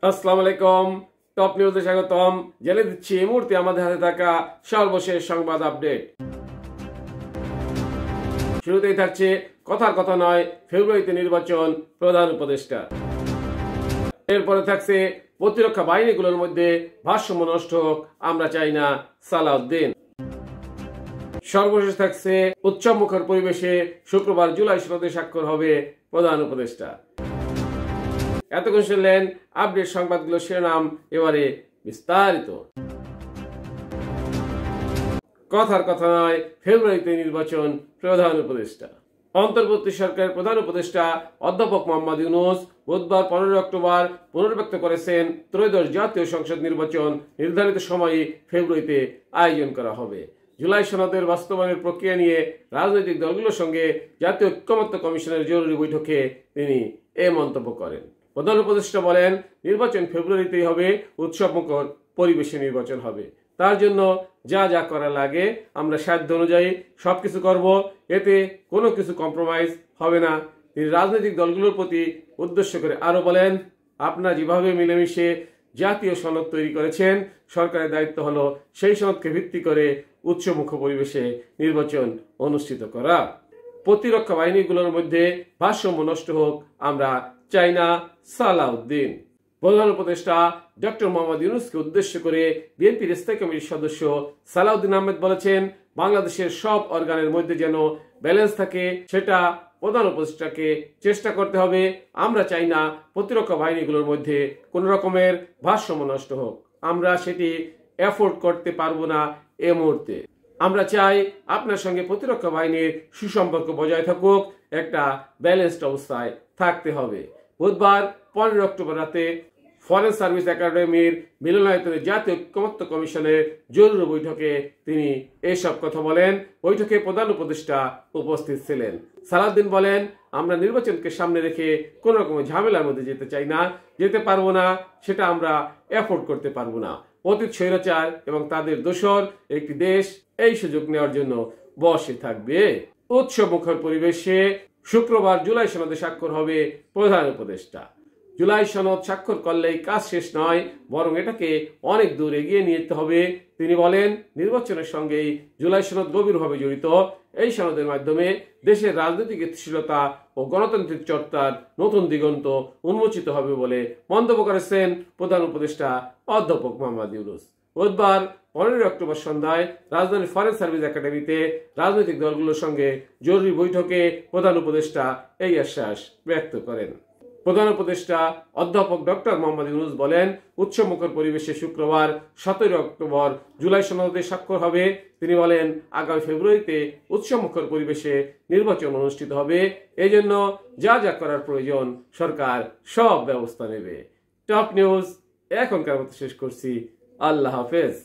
আসসালামু আলাইকুম। টপ নিউজে স্বাগতম। জেনে দিচ্ছি এই মুহূর্তে আমাদের হাতে থাকা সর্বশেষ সংবাদ আপডেট। শুরুতেই থাকছে কথার কথা নয়, ফেব্রুয়ারিতে নির্বাচন, প্রধান উপদেষ্টা। এরপরে থাকছে প্রতিরক্ষা বাহিনীগুলোর মধ্যে ভারসাম্য নষ্ট হোক, আমরা চাই না, সালাউদ্দিন। সর্বশেষ থাকছে উৎসবমুখর পরিবেশে শুক্রবার জুলাই সনদে স্বাক্ষর হবে, প্রধান উপদেষ্টা। এতক্ষণ শুনলেন আপডেট সংবাদগুলো শিরোনাম, এবারে বিস্তারিত। কথার কথা নয়, ফেব্রুয়ারিতে নির্বাচন, প্রধান উপদেষ্টা। অন্তর্বর্তী সরকারের প্রধান উপদেষ্টা অধ্যাপক মোহাম্মদ ইউনূস বুধবার 15 অক্টোবর পুনর্ব্যক্ত করেছেন ত্রয়োদশ জাতীয় সংসদ নির্বাচন নির্ধারিত সময়ে ফেব্রুয়ারিতে আয়োজন করা হবে। জুলাই সনদের বাস্তবায়নের প্রক্রিয়া নিয়ে রাজনৈতিক দলগুলোর সঙ্গে জাতীয় ঐক্যমত্য কমিশনের জরুরি বৈঠকে তিনি এ মন্তব্য করেন। প্রধান উপদেষ্টা বলেন, নির্বাচন ফেব্রুয়ারিতেই হবে, উৎসবমুখর পরিবেশে নির্বাচন হবে। তার জন্য যা যা করা লাগে আমরা সাধ্য অনুযায়ী সবকিছু করব, এতে কোনো কিছু কম্প্রোমাইজ হবে না। তিনি রাজনৈতিক দলগুলোর প্রতি উদ্দেশ্য করে আরো বলেন, আপনারা যেভাবে মিলেমিশে জাতীয় সনদ তৈরি করেছেন, সরকারের দায়িত্ব হলো সেই সনদকে ভিত্তি করে উৎসবমুখর পরিবেশে নির্বাচন অনুষ্ঠিত করা। প্রতিরক্ষা বাহিনীগুলোর মধ্যে ভারসাম্য নষ্ট হোক, আমরা চাই না, সালাউদ্দিন। প্রধান উপদেষ্টা ডক্টর মোহাম্মদ ইউনূসকে উদ্দেশ্য করে বিএনপির স্থায়ী কমিটির সদস্য সালাউদ্দিন আহমেদ বলেছেন, বাংলাদেশের সব অর্গানের মধ্যে যেন ব্যালেন্স থাকে, সেটা প্রধান উপদেষ্টাকে চেষ্টা করতে হবে। আমরা চাই না প্রতিরক্ষা বাহিনীগুলোর মধ্যে কোন রকমের ভারসাম্য নষ্ট হোক, আমরা সেটি এফোর্ড করতে পারবো না এ মুহূর্তে। আমরা চাই আপনার সঙ্গে প্রতিরক্ষা বাহিনীর সুসম্পর্ক বজায় থাকুক, একটা ব্যালেন্সড অবস্থায় থাকতে হবে। বুধবার 15 অক্টোবর রাতে ফরেন সার্ভিস একাডেমির মিলনায়তনে জাতীয় ঐক্যমত্য কমিশনের জরুরি বৈঠকে তিনি এসব কথা বলেন। বৈঠকে প্রধান উপদেষ্টা উপস্থিত ছিলেন। সালাউদ্দিন বলেন, আমরা নির্বাচনকে সামনে রেখে কোন রকমের ঝামেলার মধ্যে যেতে চাই না, যেতে পারবো না, সেটা আমরা এফোর্ড করতে পারবো না। অতীত স্বৈরাচার এবং তাদের দোসর একটি দেশ এই সুযোগ নেওয়ার জন্য বসে থাকবে। উৎসবমুখর পরিবেশে শুক্রবার জুলাই সনদে স্বাক্ষর হবে, প্রধান উপদেষ্টা। জুলাই সনদ স্বাক্ষর করলেই কাজ শেষ নয়, বরং এটাকে অনেক দূর এগিয়ে নিয়ে যেতে হবে। তিনি বলেন, নির্বাচনের সঙ্গেই জুলাই সনদ গভীরভাবে জড়িত। এই সনদের মাধ্যমে দেশের রাজনৈতিক স্থিতিশীলতা ও গণতান্ত্রিক চর্চার নতুন দিগন্ত উন্মোচিত হবে বলে মন্তব্য করেছেন প্রধান উপদেষ্টা অধ্যাপক মোহাম্মদ ইউনূস। বুধবার 15 অক্টোবর সন্ধ্যায় রাজধানীর ফরেন সার্ভিস একাডেমিতে রাজনৈতিক দলগুলোর সঙ্গে জরুরি বৈঠকে প্রধান উপদেষ্টা এই আশ্বাস ব্যক্ত করেন। প্রধান উপদেষ্টা অধ্যাপক ডক্টর মোহাম্মদ ইউনূস বলেন, উৎসবমুখর পরিবেশে শুক্রবার 17 অক্টোবর জুলাই সনদে স্বাক্ষর হবে। তিনি বলেন, আগামী ফেব্রুয়ারিতে উৎসবমুখর পরিবেশে নির্বাচন অনুষ্ঠিত হবে। এই জন্য যা যা করার প্রয়োজন সরকার সব ব্যবস্থা নেবে। টপ নিউজ এখনকার মতো শেষ করছি। আল্লাহ হাফেজ।